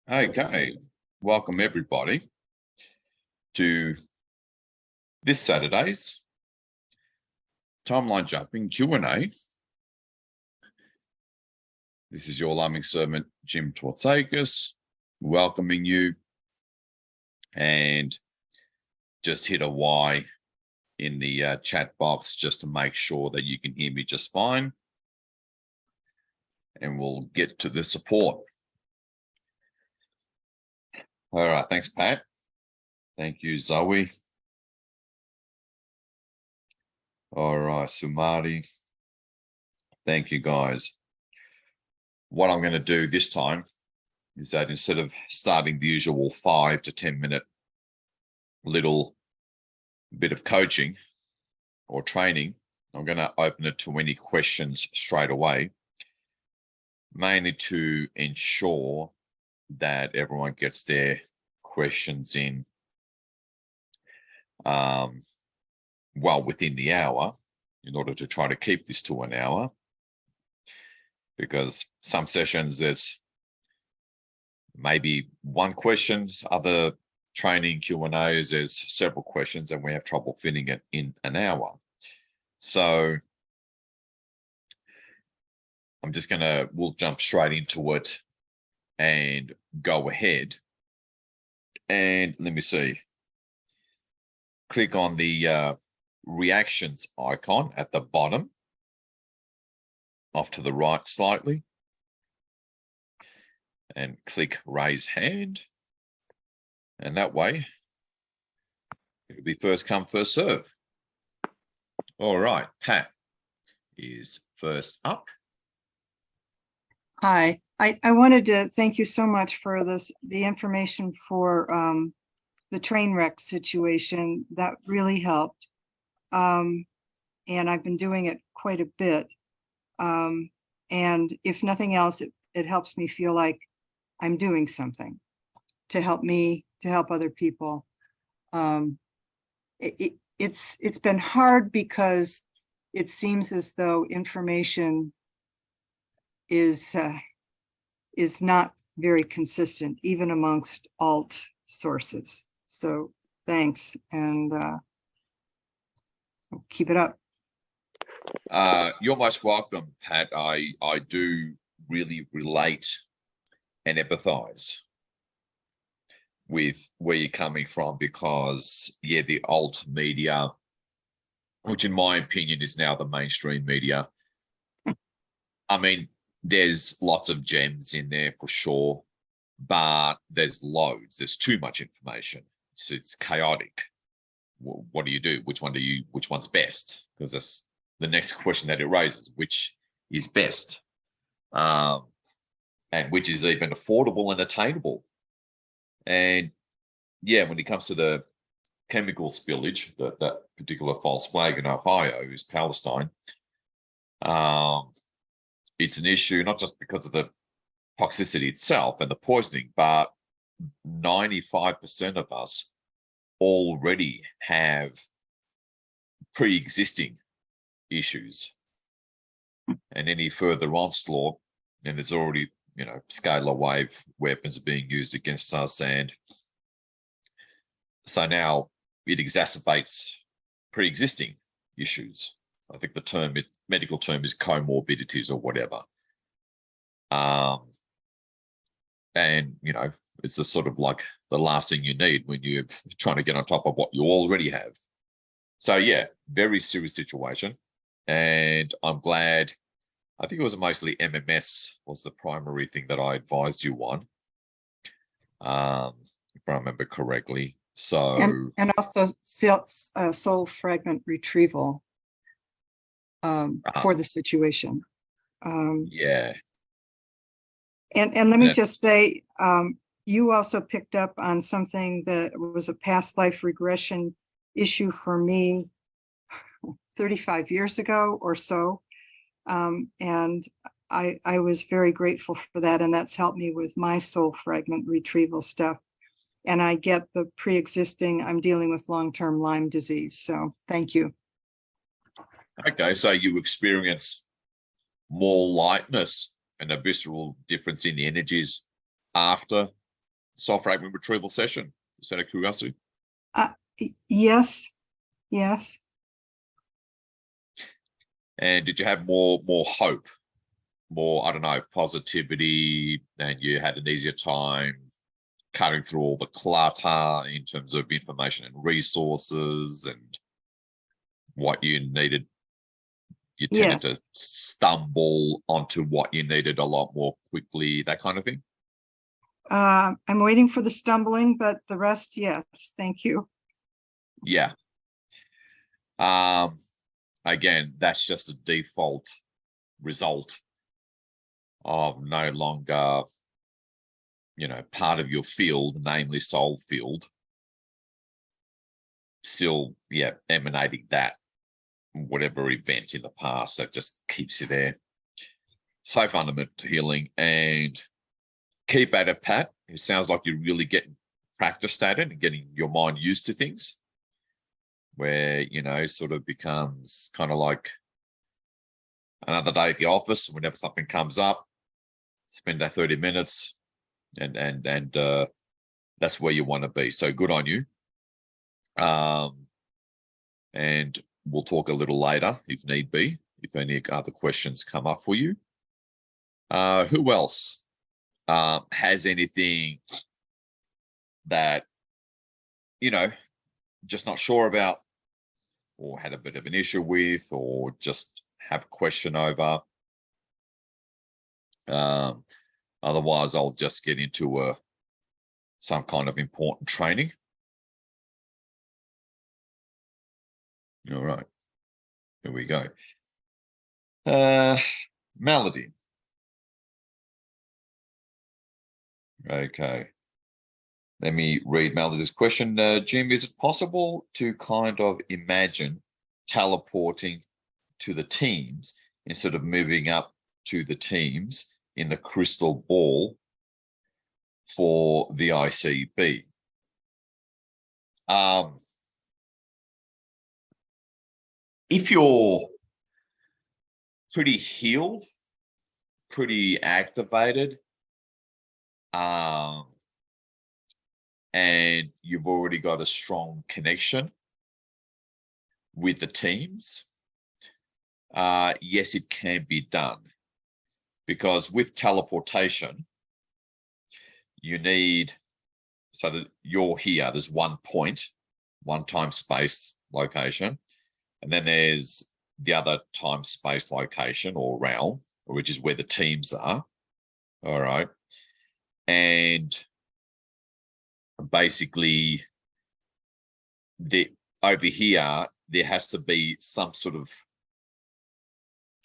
Okay, welcome everybody to this Saturday's Timeline Jumping Q&A. This is your loving servant, Jim Tourtsakis, welcoming you, and just hit a Y in the chat box just to make sure that you can hear me just fine, and we'll get to the support. All right, thanks, Pat. Thank you, Zoe. All right, Sumati. Thank you, guys. What I'm going to do this time is that instead of starting the usual 5 to 10 minute little bit of coaching or training, I'm going to open it to any questions straight away, mainly to ensure that everyone gets their questions in well within the hour, in order to try to keep this to an hour, because some sessions there's maybe one question, other training Q&As there's several questions, and we have trouble fitting it in an hour. So we'll jump straight into it and go ahead. And let me see. Click on the reactions icon at the bottom, off to the right slightly, and click raise hand. And that way, it'll be first come, first serve. All right, Pat is first up. Hi, I wanted to thank you so much for the information for the train wreck situation. That really helped. And I've been doing it quite a bit. And if nothing else, it helps me feel like I'm doing something to help me, to help other people. It's been hard because it seems as though information is not very consistent, even amongst alt sources. So thanks, and keep it up. You're most welcome, Pat. I do really relate and empathize with where you're coming from, because yeah, the alt media, which in my opinion is now the mainstream media, I mean, there's lots of gems in there for sure, but there's loads. There's too much information. It's chaotic. What do you do? Which one's best? Because that's the next question that it raises, which is best, and which is even affordable and attainable. And yeah, when it comes to the chemical spillage, that particular false flag in Ohio is Palestine. It's an issue not just because of the toxicity itself and the poisoning, but 95% of us already have pre-existing issues, and any further onslaught, and there's already, scalar wave weapons are being used against us, and so now it exacerbates pre-existing issues. I think the medical term is comorbidities or whatever. And it's just sort of like the last thing you need when you're trying to get on top of what you already have. So yeah, very serious situation. And I'm glad, I think it was mostly MMS was the primary thing that I advised you on, if I remember correctly. So and also soul fragment retrieval for the situation. Yeah. And let me just say, you also picked up on something that was a past life regression issue for me 35 years ago or so. And I was very grateful for that. And that's helped me with my soul fragment retrieval stuff. And I get the pre-existing, I'm dealing with long-term Lyme disease. So thank you. Okay, so you experience more lightness and a visceral difference in the energies after self-fragment retrieval session? Just out of curiosity. Yes. Yes. And did you have more hope, more, I don't know, positivity, and you had an easier time cutting through all the clutter in terms of information and resources and what you needed? You tended to stumble onto what you needed a lot more quickly, that kind of thing? I'm waiting for the stumbling, but the rest, yes. Thank you. Yeah. Again, that's just a default result of no longer, part of your field, namely soul field, still, emanating that whatever event in the past that just keeps you there. So fundamental to healing, and keep at it, Pat. It sounds like you're really getting practiced at it and getting your mind used to things where, sort of becomes kind of like another day at the office. Whenever something comes up, spend that 30 minutes and that's where you want to be. So good on you. And we'll talk a little later if need be, if any other questions come up for you. Who else has anything that, just not sure about, or had a bit of an issue with, or just have a question over? Otherwise, I'll just get into some kind of important training. All right, here we go. Melody. Okay. Let me read Melody's question. Jim, is it possible to kind of imagine teleporting to the teams instead of moving up to the teams in the crystal ball for the ICB? If you're pretty healed, pretty activated, and you've already got a strong connection with the teams, yes, it can be done. Because with teleportation, you need, so that you're here, there's one point, one time space location, and then there's the other time space location or realm, which is where the teams are. All right. And basically, over here, there has to be some sort of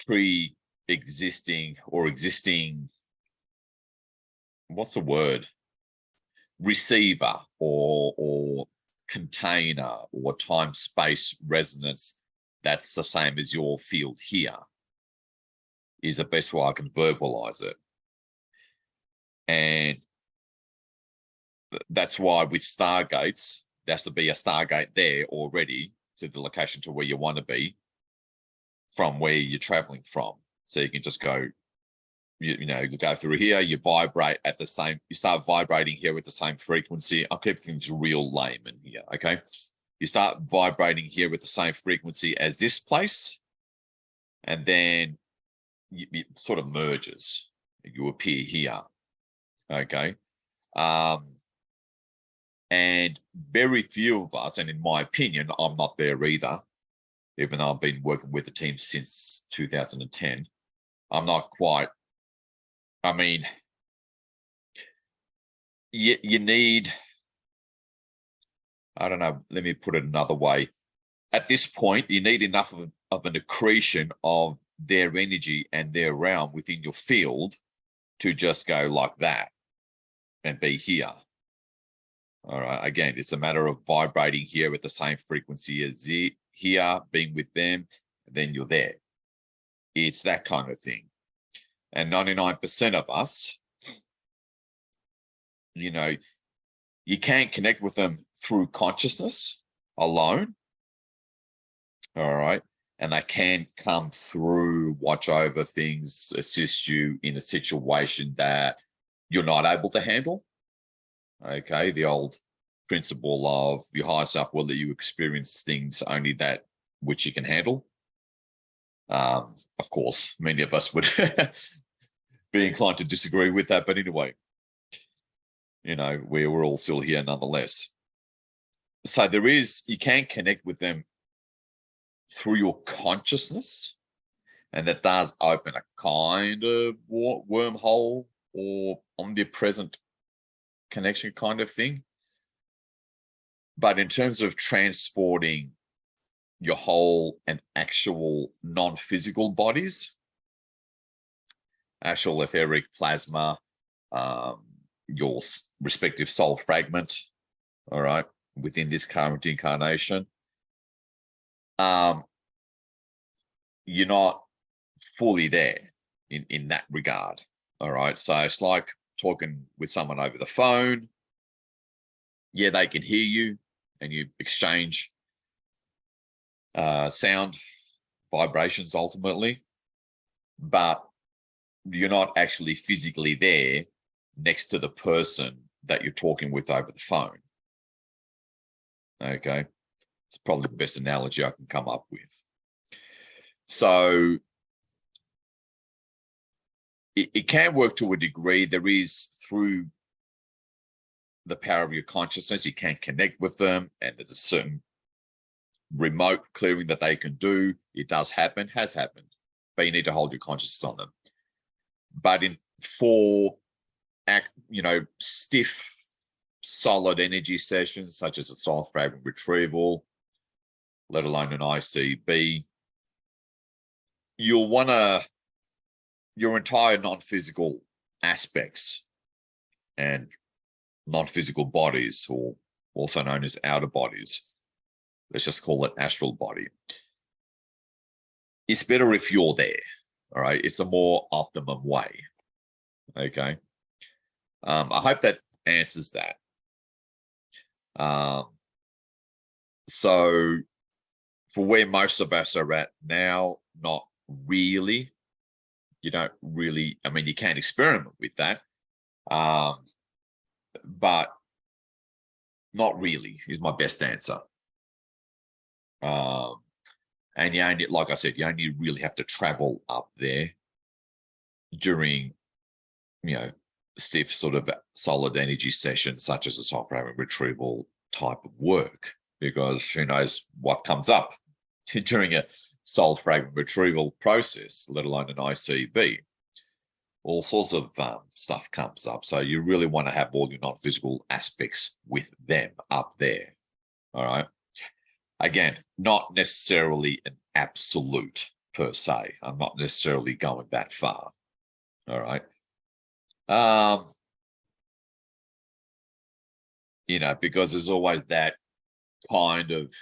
pre-existing or existing, what's the word? Receiver or container or time-space resonance that's the same as your field here, is the best way I can verbalize it. And that's why with stargates, there has to be a stargate there already to the location to where you want to be from where you're traveling from. So you can just go, you go through here, you vibrate at the same, you start vibrating here with the same frequency. I'll keep things real layman here, okay? You start vibrating here with the same frequency as this place, and then it sort of merges. You appear here, okay? And very few of us, and in my opinion, I'm not there either, even though I've been working with the team since 2010. I'm not quite, I mean, you need, I don't know, let me put it another way. At this point, you need enough of an accretion of their energy and their realm within your field to just go like that and be here. All right. Again, it's a matter of vibrating here with the same frequency as here, being with them, and then you're there. It's that kind of thing. And 99% of us, you can't connect with them through consciousness alone. All right. And they can come through, watch over things, assist you in a situation that you're not able to handle. Okay, the old principle of your higher self will let you experience things only that which you can handle. Of course, many of us would be inclined to disagree with that, but anyway, we're all still here nonetheless. So you can connect with them through your consciousness, and that does open a kind of wormhole or omnipresent connection kind of thing. But in terms of transporting your whole and actual non-physical bodies, actual etheric plasma, your respective soul fragment, all right, within this current incarnation, you're not fully there in that regard, all right? So it's like talking with someone over the phone. Yeah, they can hear you, and you exchange sound vibrations ultimately, but you're not actually physically there next to the person that you're talking with over the phone. Okay, it's probably the best analogy I can come up with. So it can work to a degree. There is, through the power of your consciousness, you can connect with them, and there's a certain remote clearing that they can do. It does happen, has happened, but you need to hold your consciousness on them. But for stiff, solid energy sessions, such as a soul fragment retrieval, let alone an ICB, you'll want your entire non-physical aspects and non-physical bodies, or also known as outer bodies. Let's just call it astral body. It's better if you're there, all right? It's a more optimum way, okay? I hope that answers that. So for where most of us are at now, not really. You don't really, you can experiment with that, but not really is my best answer. And you only, like I said, you only really have to travel up there during, stiff sort of solid energy sessions, such as a soul fragment retrieval type of work, because who knows what comes up during a soul fragment retrieval process, let alone an ICB. All sorts of stuff comes up. So you really want to have all your non-physical aspects with them up there. All right. Again, not necessarily an absolute per se. I'm not necessarily going that far. All right. Because there's always that kind of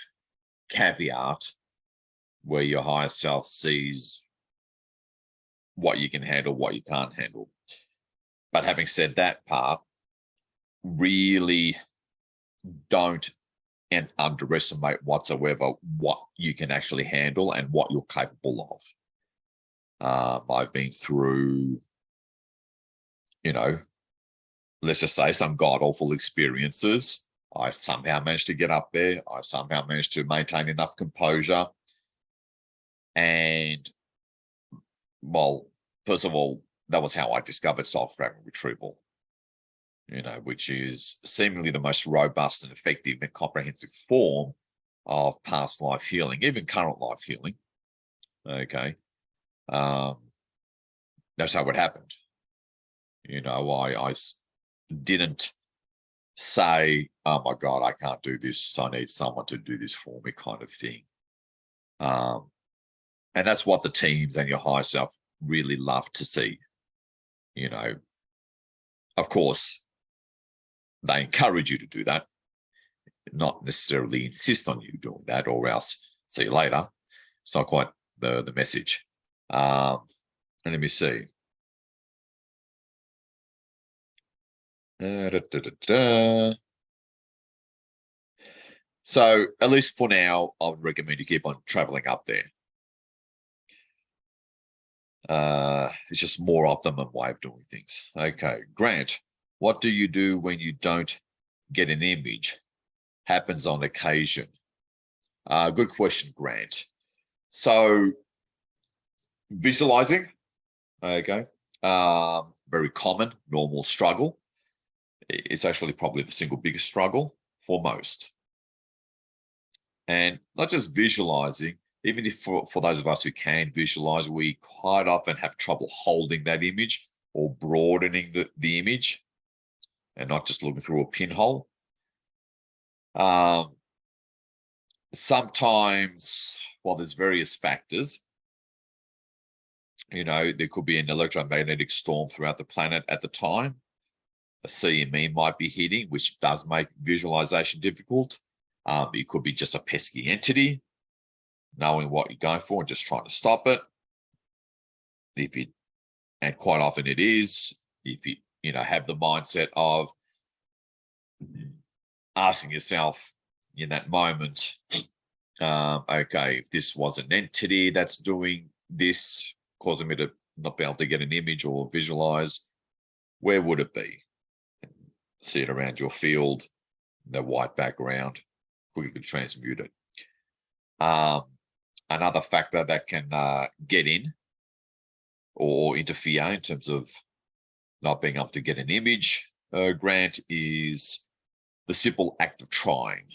caveat where your higher self sees what you can handle, what you can't handle. But having said that part, really don't underestimate whatsoever what you can actually handle and what you're capable of. I've been through, let's just say some god-awful experiences. I somehow managed to get up there. I somehow managed to maintain enough composure. And, well, first of all, that was how I discovered soul fragment retrieval, which is seemingly the most robust and effective and comprehensive form of past life healing, even current life healing. Okay. That's how it happened. I didn't say, oh my God, I can't do this. I need someone to do this for me, kind of thing. And that's what the teams and your higher self really love to see. Of course, they encourage you to do that, not necessarily insist on you doing that, or else see you later. It's not quite the message. And let me see. So at least for now, I would recommend you keep on traveling up there. It's just more optimum way of doing things. Okay, Grant, what do you do when you don't get an image happens on occasion? Good question, Grant. So visualizing, okay, very common, normal struggle. It's actually probably the single biggest struggle for most. And not just visualizing, even if for those of us who can visualize, we quite often have trouble holding that image or broadening the image and not just looking through a pinhole. Sometimes, well, there's various factors. You know, there could be an electromagnetic storm throughout the planet at the time. A CME might be hitting, which does make visualization difficult. It could be just a pesky entity, knowing what you're going for and just trying to stop it. And quite often it is, if you have the mindset of asking yourself in that moment, okay, if this was an entity that's doing this, causing me to not be able to get an image or visualize, where would it be? See it around your field, the white background, quickly transmute it. Another factor that can get in or interfere in terms of not being able to get an image, Grant, is the simple act of trying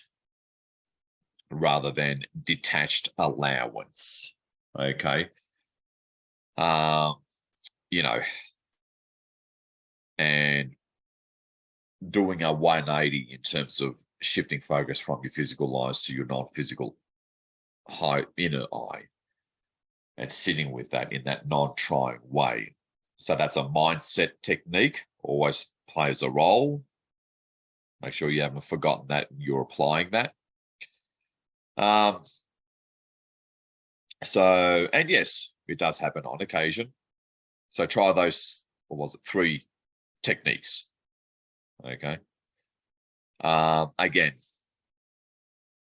rather than detached allowance. Okay. And doing a 180 in terms of shifting focus from your physical eyes to your non-physical inner eye and sitting with that in that non-trying way. So that's a mindset technique, always plays a role. Make sure you haven't forgotten that and you're applying that. And yes, it does happen on occasion. So try those, what was it, 3 techniques. Okay. Again,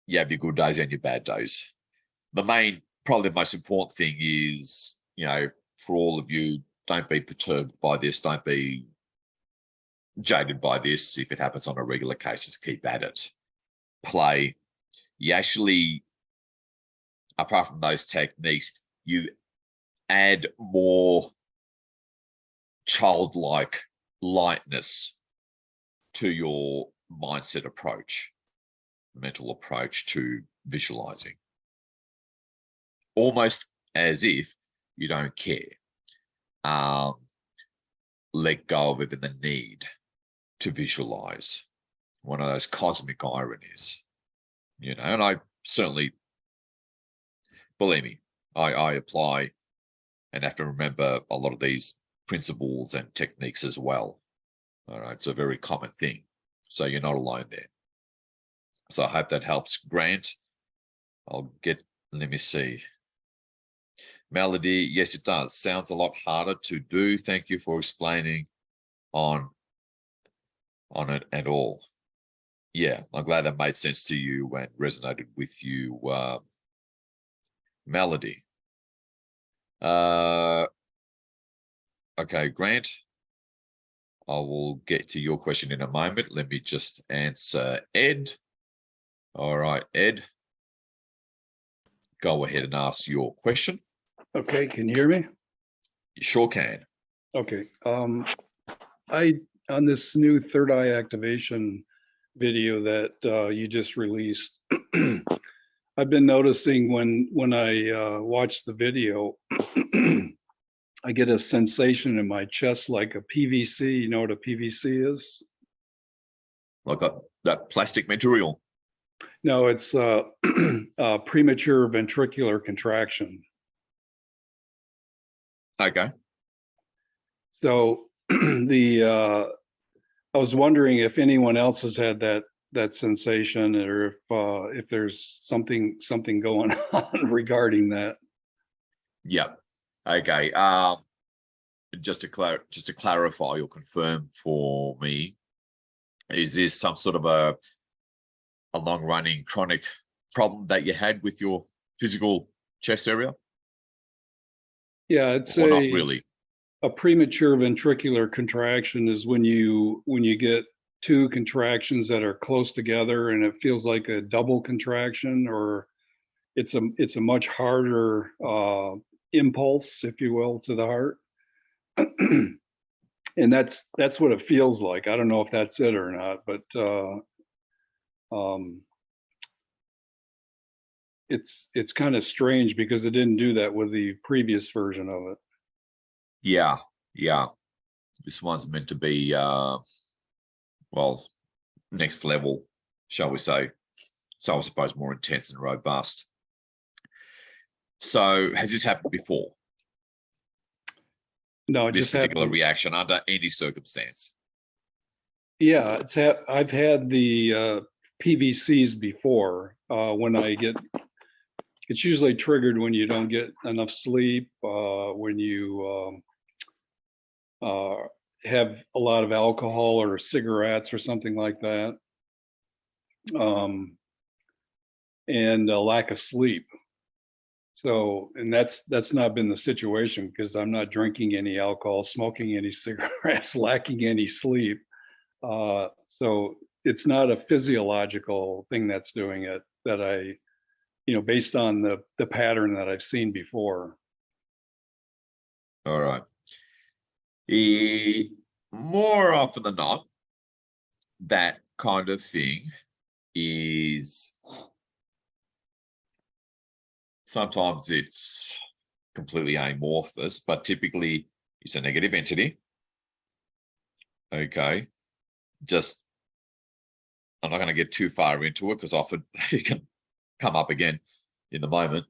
you have your good days and your bad days. Probably the most important thing is, for all of you, don't be perturbed by this. Don't be jaded by this. If it happens on a regular basis, keep at it. Play. You actually, apart from those techniques, you add more childlike lightness to your mindset approach, mental approach to visualizing. Almost as if you don't care. Let go of it in the need to visualize. One of those cosmic ironies, and I certainly, believe me, I apply and have to remember a lot of these principles and techniques as well. All right, it's a very common thing. So you're not alone there. So I hope that helps, Grant. Let me see. Melody, yes, it does. Sounds a lot harder to do. Thank you for explaining on it at all. Yeah, I'm glad that made sense to you and resonated with you, Melody. Okay, Grant, I will get to your question in a moment. Let me just answer Ed. All right, Ed, go ahead and ask your question. Okay, can you hear me? You sure can. Okay. On this new third eye activation video that you just released, I've been noticing when I watch the video, I get a sensation in my chest like a PVC. You know what a PVC is? Like that plastic material. No, it's premature ventricular contraction. Okay. So I was wondering if anyone else has had that sensation, or if there's something going on regarding that. Yeah. Okay. Just to clarify or confirm for me, is this some sort of a long-running chronic problem that you had with your physical chest area? Yeah, it's or not really. A premature ventricular contraction is when you get two contractions that are close together and it feels like a double contraction, or it's a much harder impulse, if you will, to the heart. And that's what it feels like. I don't know if that's it or not, but it's kind of strange because it didn't do that with the previous version of it. Yeah, yeah. This one's meant to be, well, next level, shall we say. So I suppose more intense and robust. So has this happened before? No, it This just particular happened. reaction under any circumstance? Yeah, I've had the PVCs before. When I get, it's usually triggered when you don't get enough sleep, when you have a lot of alcohol or cigarettes or something like that, and a lack of sleep. So, and that's not been the situation because I'm not drinking any alcohol, smoking any cigarettes, lacking any sleep. So it's not a physiological thing that's doing it, that I, based on the pattern that I've seen before. All right. More often than not, that kind of thing is, sometimes it's completely amorphous, but typically it's a negative entity. Okay. Just, I'm not going to get too far into it because often it can come up again in the moment.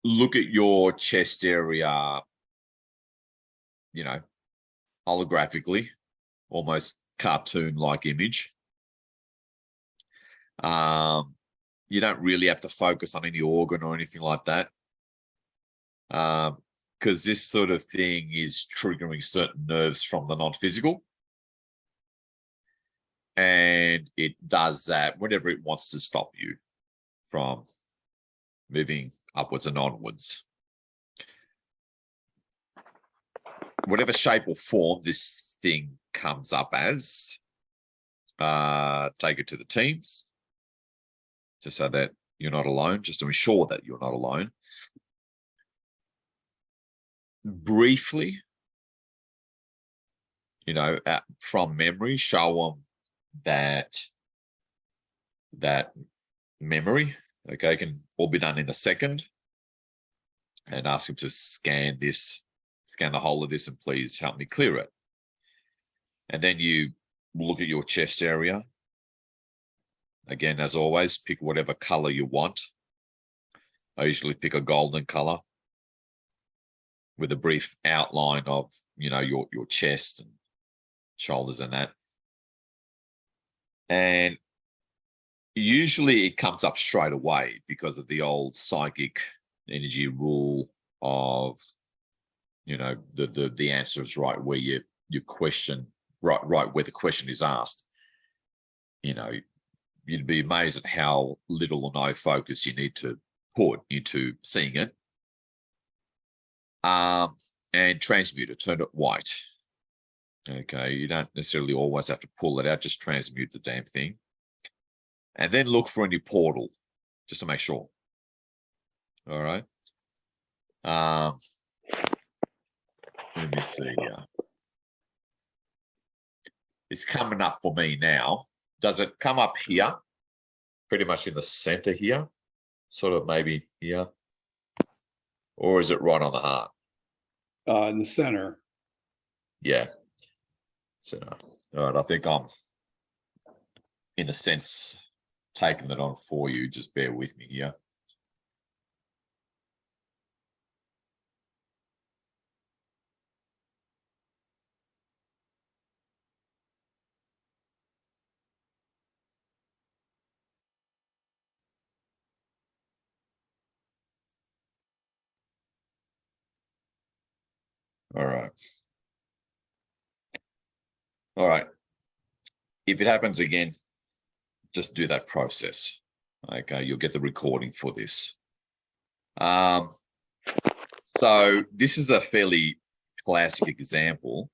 Look at your chest area, holographically, almost cartoon-like image. You don't really have to focus on any organ or anything like that, because this sort of thing is triggering certain nerves from the non-physical. And it does that whenever it wants to stop you from moving upwards and onwards. Whatever shape or form this thing comes up as, take it to the teams, just so that you're not alone, just to ensure that you're not alone. Briefly, from memory, show them that memory, okay, can all be done in a second, and ask them to scan the whole of this, and please help me clear it. And then you look at your chest area. Again, as always, pick whatever color you want. I usually pick a golden color with a brief outline of, your chest and shoulders and that. And usually it comes up straight away because of the old psychic energy rule of, the answer is right where you question, right where the question is asked. You'd be amazed at how little or no focus you need to put into seeing it. And transmute it, turn it white. Okay, you don't necessarily always have to pull it out, just transmute the damn thing. And then look for any portal, just to make sure. All right. Let me see here. It's coming up for me now. Does it come up here? Pretty much in the center here? Sort of maybe here? Or is it right on the heart? In the center. Yeah. Center. All right, I think I'm, in a sense, taking it on for you. Just bear with me here. All right. All right. If it happens again, just do that process. Okay, you'll get the recording for this. So this is a fairly classic example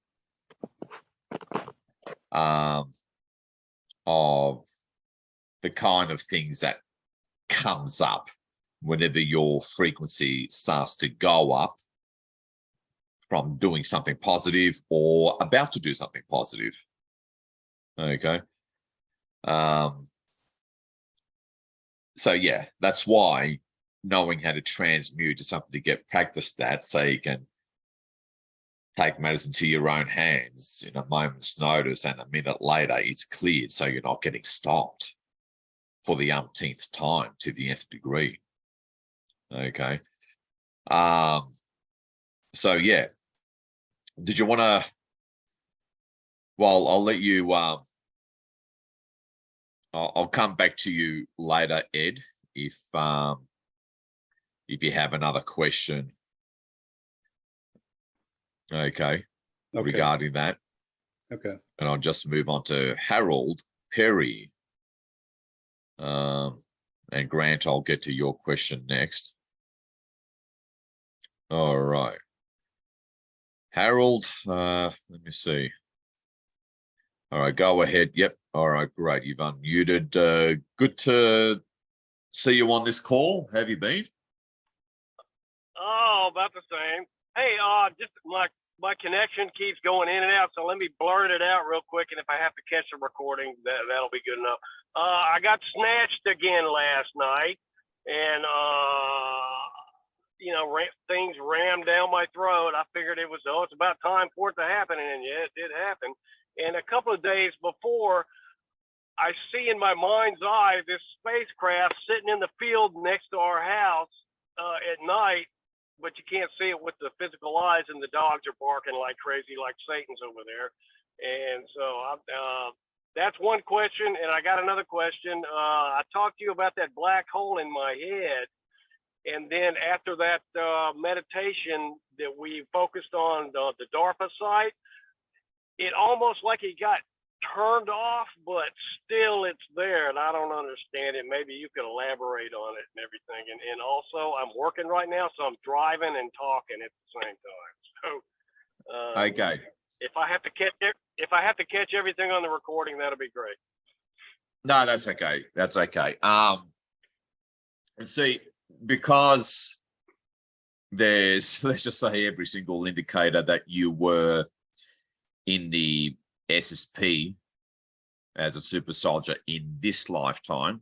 of the kind of things that comes up whenever your frequency starts to go up from doing something positive or about to do something positive. Okay. So yeah, that's why knowing how to transmute is something to get practiced at, so you can take matters into your own hands in a moment's notice, and a minute later it's cleared, so you're not getting stopped for the umpteenth time to the nth degree. Okay. So yeah, did you want to? Well, I'll let you. I'll come back to you later, Ed, if you have another question. Okay. Regarding that. Okay. And I'll just move on to Harold Perry. And Grant, I'll get to your question next. All right. Harold, let me see. All right, go ahead. Yep. All right, great. You've unmuted. Good to see you on this call. How have you been? Oh, about the same. Hey, just my connection keeps going in and out, so let me blurt it out real quick, and if I have to catch the recording, that'll be good enough. I got snatched again last night, and things rammed down my throat. I figured it's about time for it to happen, and yeah, it did happen. And a couple of days before, I see in my mind's eye this spacecraft sitting in the field next to our house at night, but you can't see it with the physical eyes, and the dogs are barking like crazy, like Satan's over there. And so that's one question. And I got another question. I talked to you about that black hole in my head. And then after that meditation that we focused on the DARPA site, it almost like it got turned off, but still it's there, and I don't understand it. Maybe you could elaborate on it and everything. And also, I'm working right now, so I'm driving and talking at the same time. So, Okay. If I have to catch everything on the recording, that'll be great. No, that's okay. That's okay. See, because there's, let's just say, every single indicator that you were in the SSP as a super soldier in this lifetime,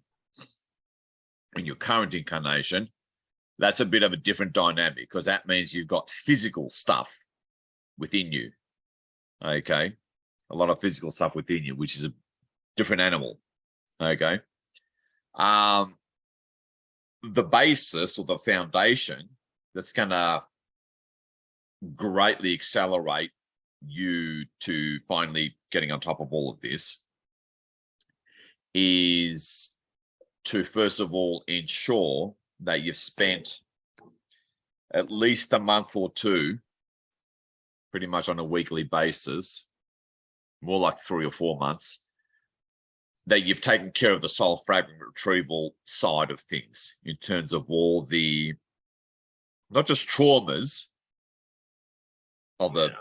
in your current incarnation, that's a bit of a different dynamic, because that means you've got physical stuff within you. Okay. A lot of physical stuff within you, which is a different animal. Okay. The basis or the foundation that's going to greatly accelerate you to finally getting on top of all of this is to, first of all, ensure that you've spent at least a month or two, pretty much on a weekly basis, more like 3 or 4 months, that you've taken care of the soul fragment retrieval side of things, in terms of all the, not just traumas of the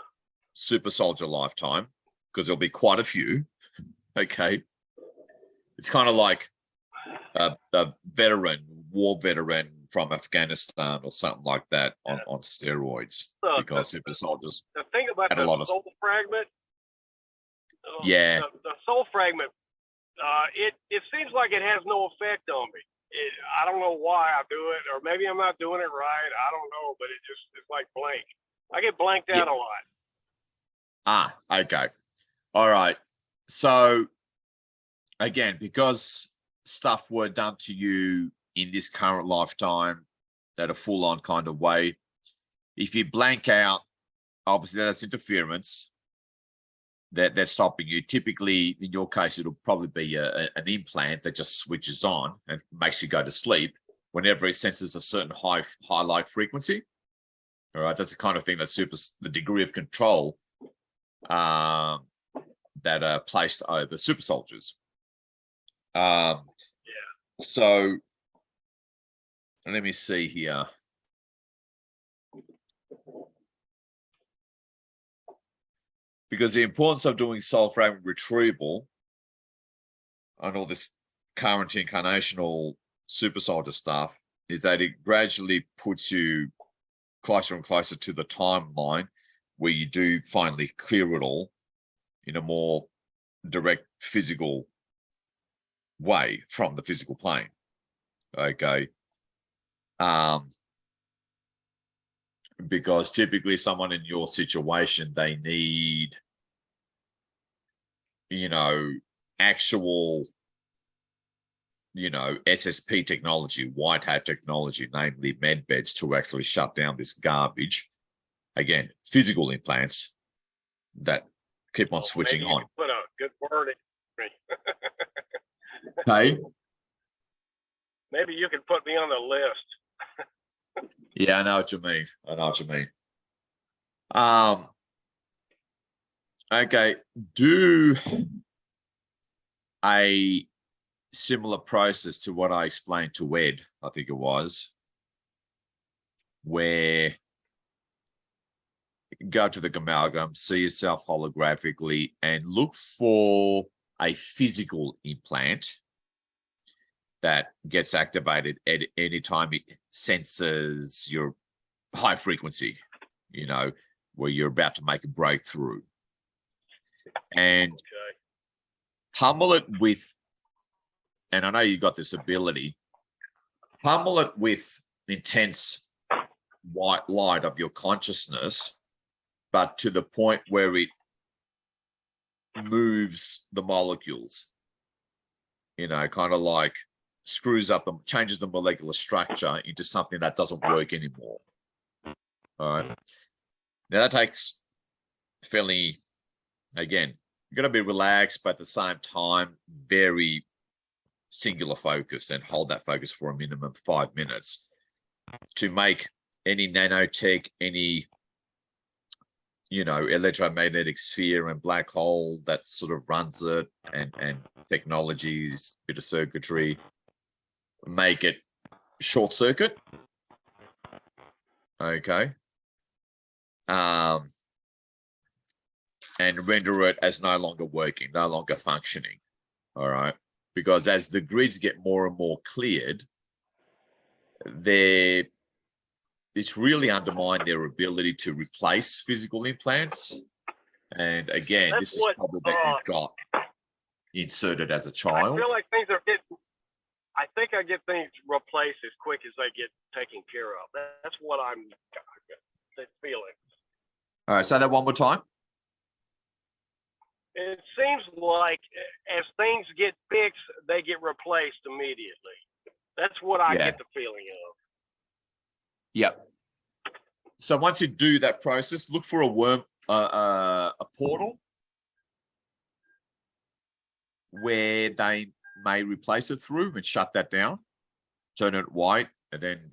super soldier lifetime, because there'll be quite a few. Okay. It's kind of like a war veteran from Afghanistan or something like that on steroids, because super soldiers the thing about had a the lot of soul fragment, yeah. The soul fragment, it seems like it has no effect on me. I don't know why I do it, or maybe I'm not doing it right. I don't know, but it's like blank. I get blanked out a lot. Ah, okay. All right. So again, because stuff were done to you in this current lifetime that a full-on kind of way, if you blank out, obviously that's interference that's stopping you. Typically, in your case, it'll probably be an implant that just switches on and makes you go to sleep whenever it senses a certain high light frequency. All right, that's the kind of thing that the degree of control that are placed over super soldiers. So let me see here. because the importance of doing self-fragment retrieval and all this current incarnational super soldier stuff is that it gradually puts you closer and closer to the timeline where you do finally clear it all in a more direct physical way from the physical plane. Okay. Because typically someone in your situation, they need, actual, SSP technology, white hat technology, namely med beds, to actually shut down this garbage. Again, physical implants that keep on switching maybe you on. can put a good word in me. Okay. Maybe you can put me on the list. Yeah, I know what you mean. Okay, do a similar process to what I explained to Ed, I think it was, where you go to the amalgam, see yourself holographically, and look for a physical implant that gets activated at any time it senses your high frequency, where you're about to make a breakthrough. And Okay. pummel it with, and I know you got this ability, pummel it with intense white light of your consciousness, but to the point where it moves the molecules, kind of like screws up and changes the molecular structure into something that doesn't work anymore. All right. Now that takes fairly, again, you got to be relaxed, but at the same time, very singular focus, and hold that focus for a minimum of 5 minutes to make any nanotech, any, electromagnetic sphere and black hole that sort of runs it, and technologies, bit of circuitry, make it short circuit. Okay. And render it as no longer working, no longer functioning. All right. Because as the grids get more and more cleared, it's really undermined their ability to replace physical implants. And again, this is probably that you got inserted as a child. I feel like things are getting, I think I get things replaced as quick as they get taken care of. That's what I'm feeling. All right, say that one more time. It seems like as things get fixed, they get replaced immediately. That's what I get the feeling of. Yep. So once you do that process, look for a portal where they may replace it through, and shut that down, turn it white, and then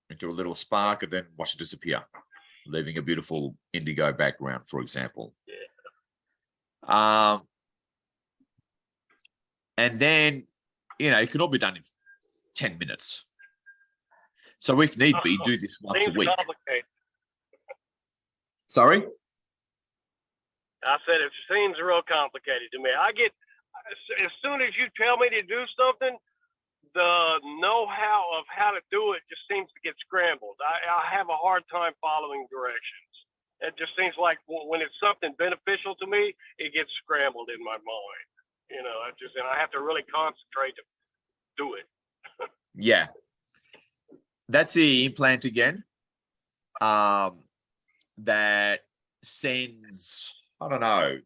into a little spark, and then watch it disappear, leaving a beautiful indigo background, for example. Yeah. And then, it can all be done in 10 minutes. So if need be, do this once a week. Complicated. Sorry? I said it seems real complicated to me. I get, as soon as you tell me to do something, the know-how of how to do it just seems to get scrambled. I have a hard time following directions. It just seems like when it's something beneficial to me, it gets scrambled in my mind. And I have to really concentrate to do it. Yeah. That's the implant again. That sends, I don't know,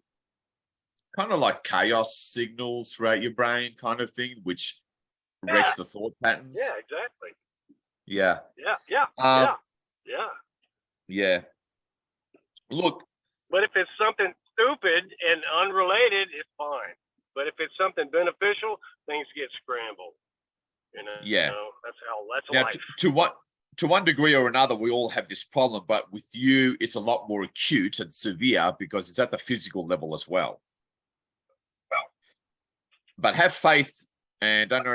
kind of like chaos signals throughout your brain, kind of thing, which wrecks the thought patterns. Yeah, exactly. Yeah. Yeah. Look. But if it's something stupid and unrelated, it's fine. But if it's something beneficial, things get scrambled. Yeah. That's now, life. To one degree or another, we all have this problem, but with you, it's a lot more acute and severe because it's at the physical level as well. But have faith and don't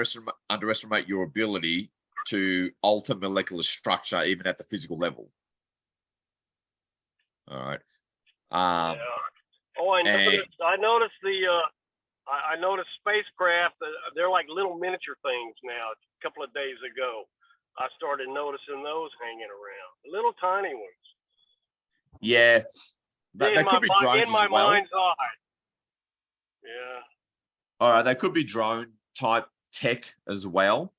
underestimate your ability to alter molecular structure, even at the physical level. All right. Oh, I And noticed. I noticed spacecraft. They're like little miniature things now. A couple of days ago, I started noticing those hanging around, little tiny ones. yeah, they In could be drones in my as well. mind's eye. Yeah. All right, they could be drone type tech as well.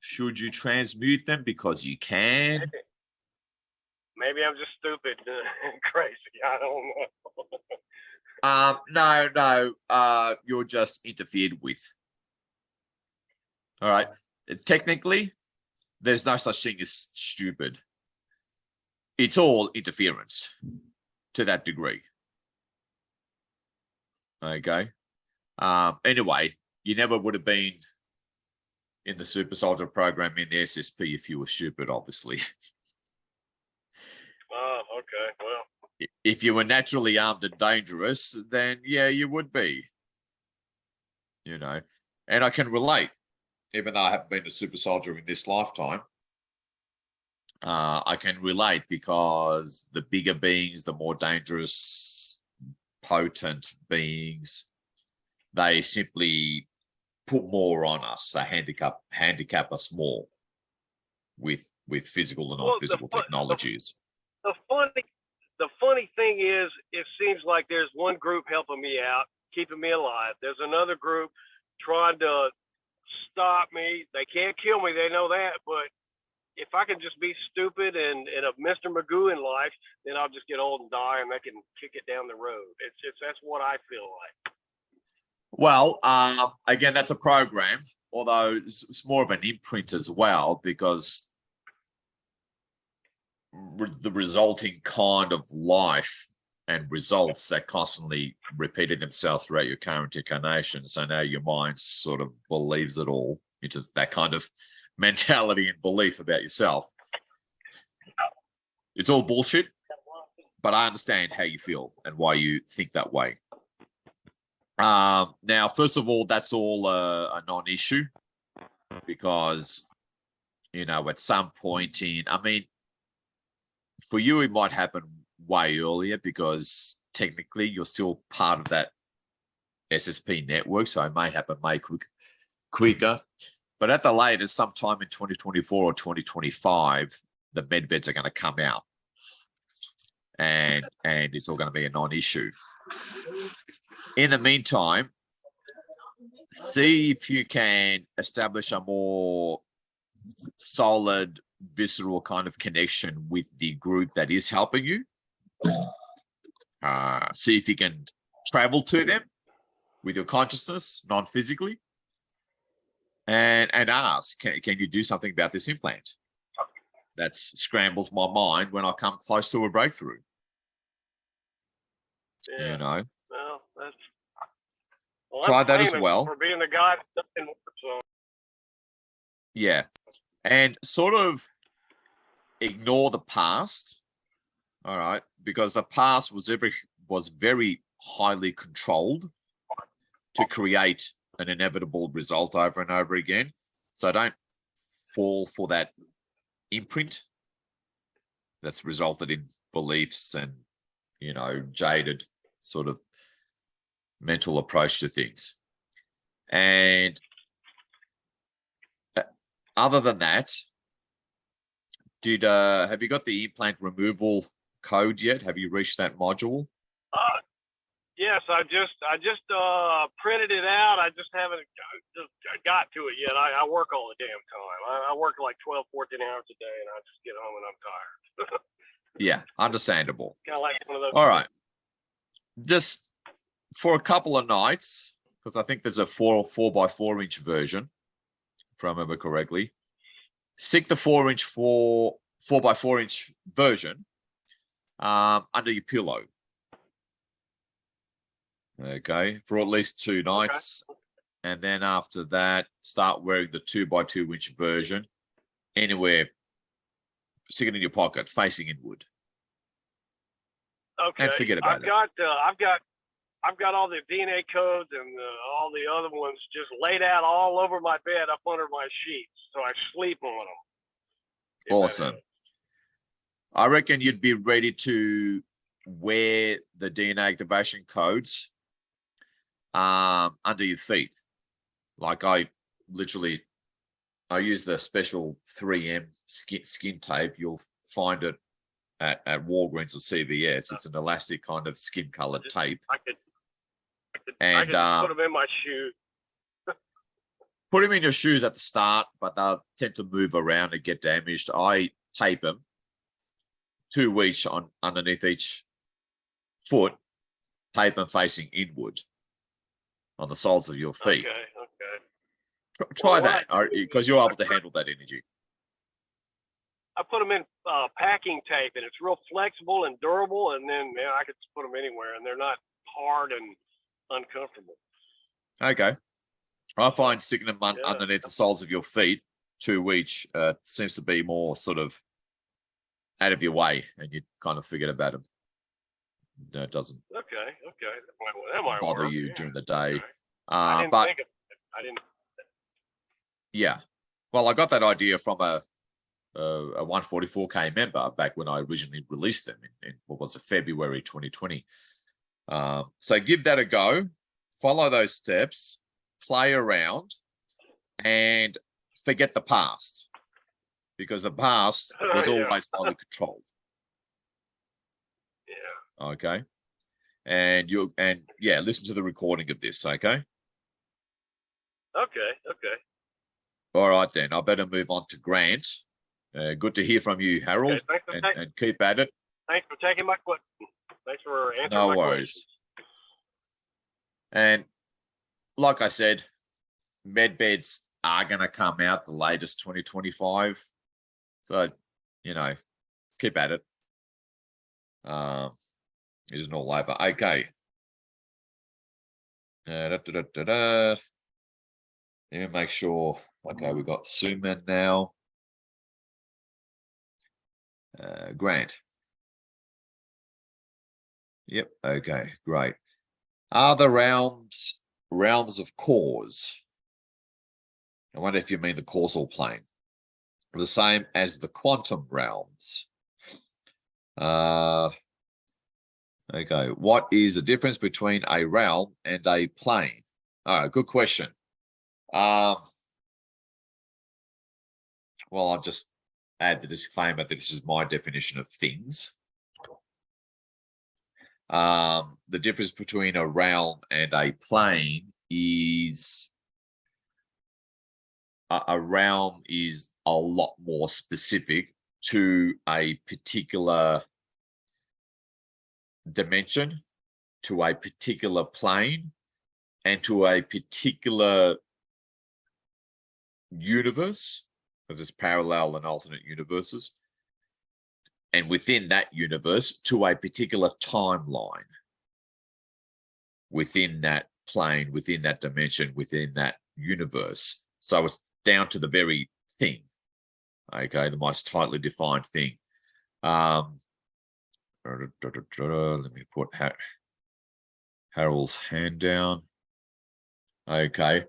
Should you transmute them? Because you can. Maybe I'm just stupid and crazy. I don't know. No, you're just interfered with. All right. Technically, there's no such thing as stupid. It's all interference to that degree. Okay. Anyway, you never would have been in the super soldier program in the SSP if you were stupid, obviously. Oh, okay. Well, If you were naturally armed and dangerous, then yeah, you would be. You know, and I can relate, even though I haven't been a super soldier in this lifetime. I can relate because the bigger beings, the more dangerous, potent beings, they simply put more on us. They handicap us more with physical and non-physical technologies. the funny thing is, it seems like there's one group helping me out, keeping me alive. There's another group trying to stop me. They can't kill me. They know that, but if I can just be stupid and a Mr. Magoo in life, then I'll just get old and die, and they can kick it down the road. That's what I feel like. Well, again, that's a program, although it's more of an imprint as well, because the resulting kind of life and results that constantly repeated themselves throughout your current incarnation. So now your mind sort of believes it all into that kind of mentality and belief about yourself. It's all bullshit, but I understand how you feel and why you think that way. Now, first of all, that's all a non-issue because, you know, at some point for you, it might happen way earlier because technically you're still part of that SSP network. So it may happen quicker. But at the latest, sometime in 2024 or 2025, the med beds are going to come out. And it's all going to be a non-issue. In the meantime, see if you can establish a more solid, visceral kind of connection with the group that is helping you. See if you can travel to them with your consciousness, non-physically, and ask, can you do something about this implant? That scrambles my mind when I come close to a breakthrough. Yeah. You know? Well, try I'm that as famous well. for being the guy that doesn't work, so. Yeah. And sort of ignore the past. All right. Because the past was very highly controlled to create an inevitable result over and over again. So don't fall for that imprint that's resulted in beliefs and, you know, jaded sort of mental approach to things. And other than that, have you got the implant removal code yet? Have you reached that module? Yes, I just printed it out. I just haven't got to it yet. I work all the damn time. I work like 12, 14 hours a day, and I just get home and I'm tired. Yeah, understandable. Kind of like one of those. All right. Just for a couple of nights, because I think there's a 4x4 inch version, if I remember correctly. Stick the 4x4 inch version under your pillow. Okay, for at least 2 nights. Okay. And then after that, start wearing the 2x2 inch version anywhere. Stick it in your pocket, facing inward. Okay. And forget about it. I've got all the DNA codes and all the other ones just laid out all over my bed up under my sheets, so I sleep on them. Awesome. I reckon you'd be ready to wear the DNA activation codes under your feet. Like I use the special 3M skin tape. You'll find it at Walgreens or CVS. It's an elastic kind of skin colored tape. I could And put them in my shoes. put them in your shoes at the start, but they'll tend to move around and get damaged. I tape them 2 each underneath each foot, tape them facing inward on the soles of your feet. Okay. Try Well, that, because you're able to handle that energy. I put them in packing tape, and it's real flexible and durable. And then I could just put them anywhere, and they're not hard and uncomfortable. Okay. I find sticking them underneath the soles of your feet, 2 each, seems to be more sort of out of your way, and you kind of forget about them. No, it doesn't Okay. That might bother work, you yeah. during the day. Okay. I didn't think of it. I didn't. Yeah. Well, I got that idea from a 144K member back when I originally released them in what was it, February 2020. So give that a go, follow those steps, play around, and forget the past, because the past was Yeah. always highly controlled. Yeah. Okay. And listen to the recording of this. Okay. Okay. All right, then. I better move on to Grant. Good to hear from you, Harold, Okay, and keep at it. Thanks for taking my question. Thanks for answering No my worries. questions. And like I said, med beds are going to come out the latest 2025. So, keep at it. It isn't all over. Okay. Let me make sure. Okay, we've got Suman now. Grant. Yep. Okay, great. Are the realms of cause? I wonder if you mean the causal plane. The same as the quantum realms. Okay, what is the difference between a realm and a plane? Good question. Well, I'll just add the disclaimer that this is my definition of things. The difference between a realm and a plane is a realm is a lot more specific to a particular dimension, to a particular plane, and to a particular universe, because it's parallel and alternate universes. And within that universe, to a particular timeline, within that plane, within that dimension, within that universe. So it's down to the very thing, okay, the most tightly defined thing. Let me put Harold's hand down. Okay.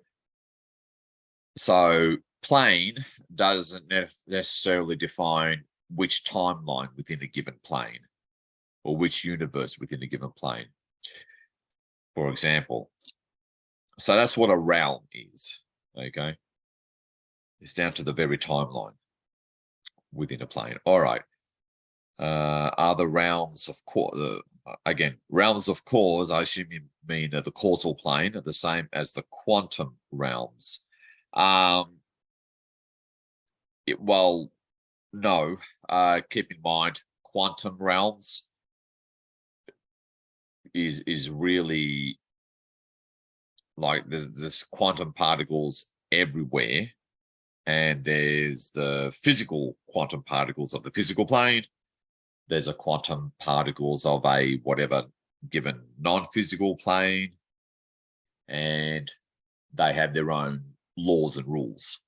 So plane doesn't necessarily define which timeline within a given plane or which universe within a given plane, for example. So that's what a realm is, okay? It's down to the very timeline within a plane. All right. Are the realms of again, realms of cause, I assume you mean the causal plane, are the same as the quantum realms. Well, no. Keep in mind, quantum realms is really like there's quantum particles everywhere, and there's the physical quantum particles of the physical plane. There's a quantum particles of a whatever given non-physical plane, and they have their own laws and rules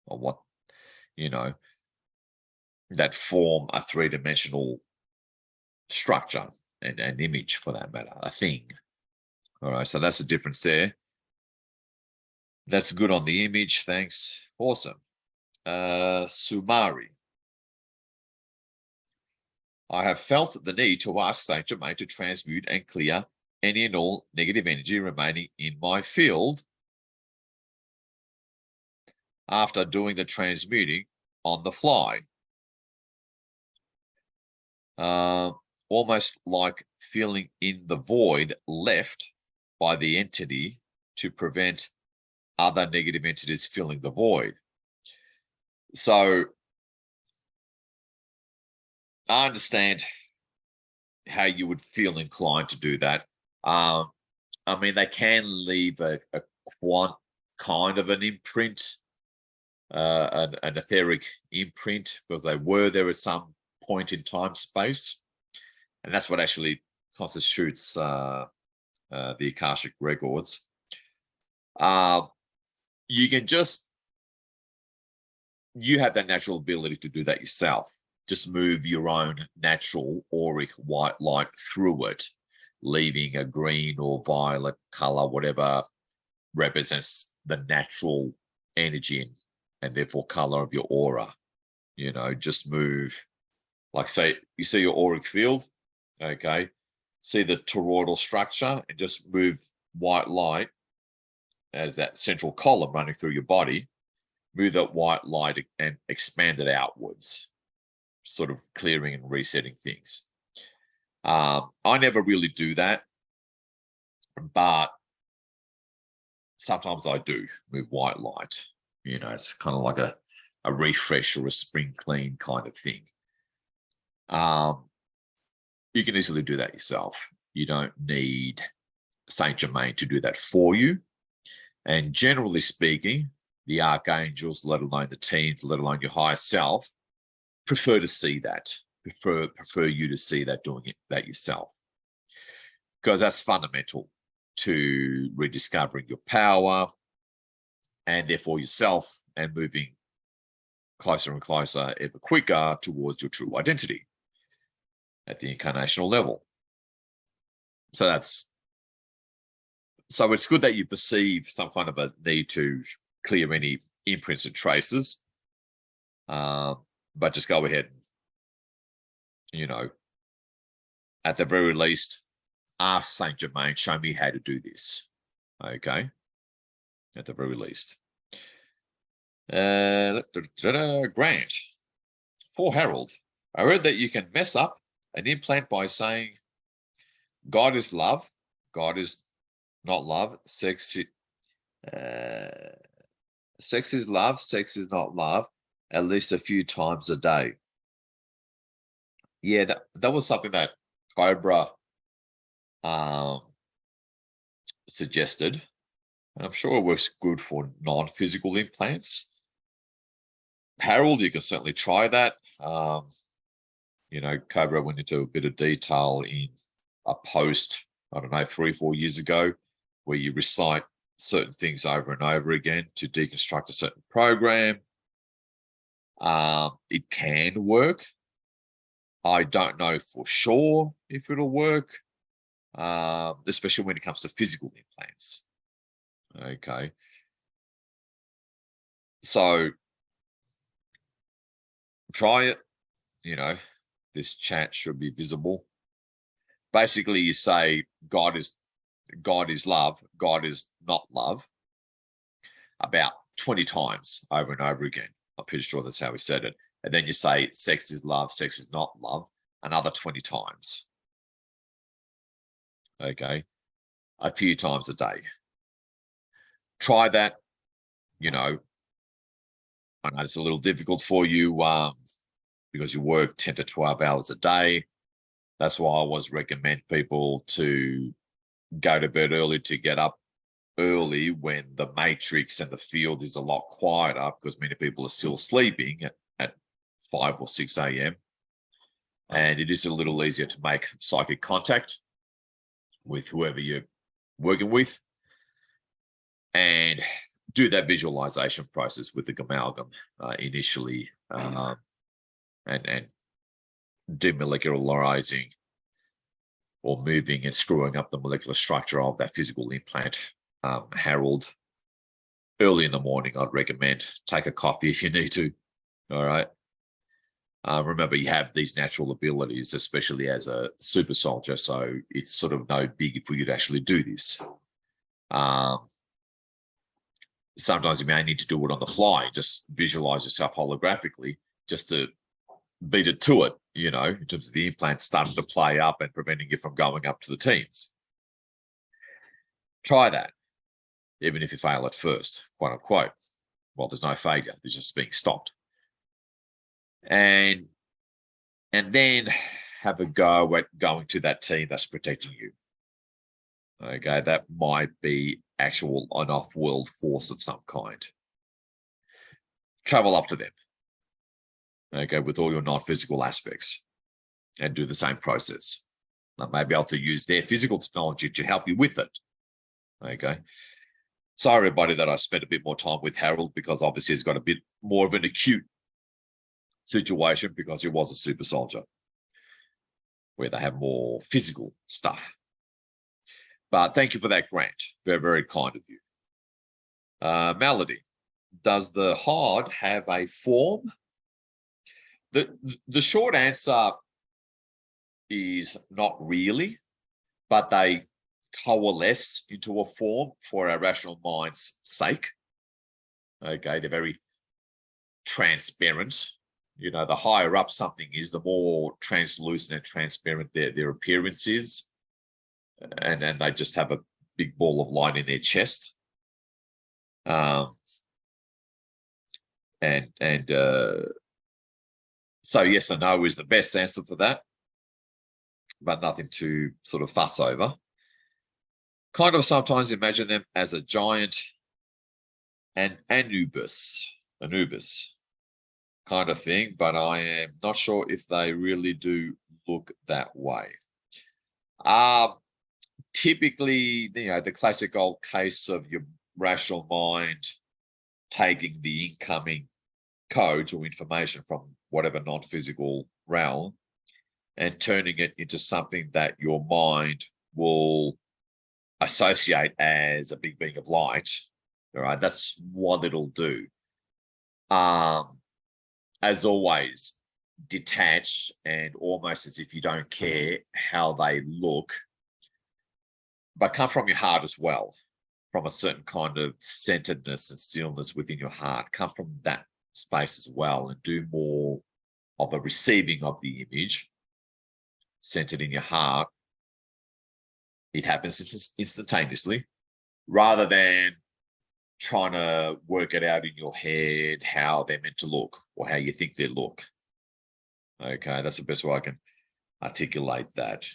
of what, that form a three-dimensional structure and an image, for that matter, a thing. All right, so that's the difference there. That's good on the image. Thanks. Awesome. Sumari. I have felt the need to ask Saint Germain to transmute and clear any and all negative energy remaining in my field after doing the transmuting on the fly. Almost like feeling in the void left by the entity to prevent other negative entities filling the void. So I understand how you would feel inclined to do that. I mean, they can leave a kind of an imprint, an etheric imprint, because they were there at some point in time space. And that's what actually constitutes the Akashic records. You can you have that natural ability to do that yourself. Just move your own natural auric white light through it, leaving a green or violet color, whatever represents the natural energy and therefore color of your aura. You know, just move, like say, you see your auric field, okay, see the toroidal structure and just move white light as that central column running through your body, move that white light and expand it outwards, sort of clearing and resetting things. I never really do that, but sometimes I do move white light. You know, it's kind of like a refresh or a spring clean kind of thing. You can easily do that yourself. You don't need Saint Germain to do that for you. And generally speaking, the archangels, let alone the teams, let alone your higher self, prefer to see that, prefer you to see that, doing that yourself, because that's fundamental to rediscovering your power and therefore yourself, and moving closer and closer, ever quicker, towards your true identity at the incarnational level. So it's good that you perceive some kind of a need to clear any imprints and traces, but just go ahead and, you know, at the very least, ask Saint Germain, show me how to do this. Okay, at the very least. Grant, for Harold, I read that you can mess up an implant by saying God is love, God is not love, sex is love, sex is not love, at least a few times a day. Yeah, that was something that Cobra suggested. And I'm sure it works good for non-physical implants. Harold, you can certainly try that. You know, Cobra went into a bit of detail in a post, I don't know, 3 or 4 years ago, where you recite certain things over and over again to deconstruct a certain program. It can work. I don't know for sure if it'll work, especially when it comes to physical implants. Okay. So try it. You know, this chat should be visible. Basically, you say God is love, God is not love, about 20 times over and over again. I'm pretty sure that's how he said it. And then you say sex is love, sex is not love, another 20 times. Okay, a few times a day. Try that. You know, I know it's a little difficult for you because you work 10 to 12 hours a day. That's why I always recommend people to go to bed early, to get up early when the matrix and the field is a lot quieter, because many people are still sleeping at 5 or 6 a.m. And it is a little easier to make psychic contact with whoever you're working with, and do that visualization process with the amalgam initially, and demolecularizing or moving and screwing up the molecular structure of that physical implant. Harold, early in the morning, I'd recommend. Take a coffee if you need to. All right. Remember, you have these natural abilities, especially as a super soldier, so it's sort of no biggie for you to actually do this. Sometimes you may need to do it on the fly, just visualize yourself holographically, just to beat it to it, you know, in terms of the implant starting to play up and preventing you from going up to the teams. Try that, even if you fail at first, quote unquote. Well, there's no failure, there's just being stopped. And then have a go at going to that team that's protecting you. Okay, that might be actual an off-world force of some kind. Travel up to them, okay, with all your non-physical aspects, and do the same process. I may be able to use their physical technology to help you with it. Okay. Sorry, everybody, that I spent a bit more time with Harold, because obviously he's got a bit more of an acute situation because he was a super soldier, where they have more physical stuff. But thank you for that, Grant. Very, very kind of you. Melody, does the hard have a form? The short answer is not really, but they coalesce into a form for our rational mind's sake. Okay, they're very transparent. You know, the higher up something is, the more translucent and transparent their appearance is. And then they just have a big ball of light in their chest. So yes and no is the best answer for that, but nothing to sort of fuss over. Kind of sometimes imagine them as a giant and Anubis kind of thing, but I am not sure if they really do look that way. Typically, you know, the classic old case of your rational mind taking the incoming codes or information from whatever non-physical realm and turning it into something that your mind will associate as a big being of light. All right, that's what it'll do. As always, detached and almost as if you don't care how they look, but come from your heart as well, from a certain kind of centeredness and stillness within your heart. Come from that space as well and do more of a receiving of the image centered in your heart. It happens instantaneously, rather than trying to work it out in your head how they're meant to look or how you think they look. Okay, that's the best way I can articulate that.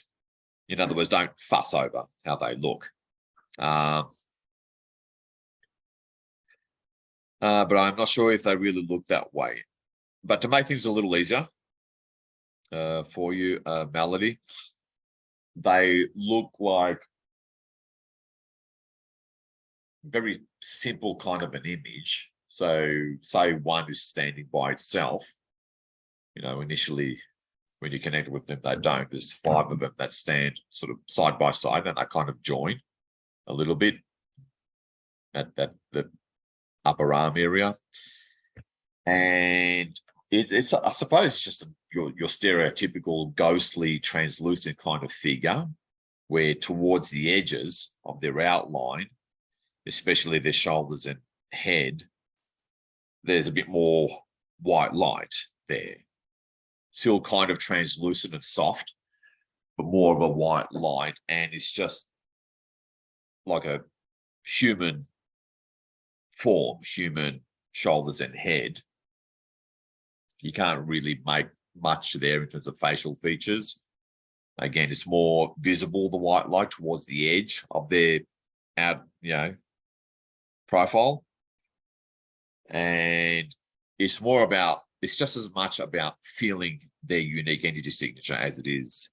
In other words, don't fuss over how they look. But I'm not sure if they really look that way. But to make things a little easier for you, Melody, they look like very simple kind of an image. So say one is standing by itself, you know, initially when you connect with them, they don't. There's 5 of them that stand sort of side by side and they kind of join a little bit at the upper arm area. And it's I suppose it's just your stereotypical ghostly translucent kind of figure, where towards the edges of their outline, especially their shoulders and head, there's a bit more white light there. Still kind of translucent and soft, but more of a white light, and it's just like a human form, human shoulders and head. You can't really make much there in terms of facial features. Again, it's more visible, the white light towards the edge of their profile. And it's more about, it's just as much about feeling their unique entity signature as it is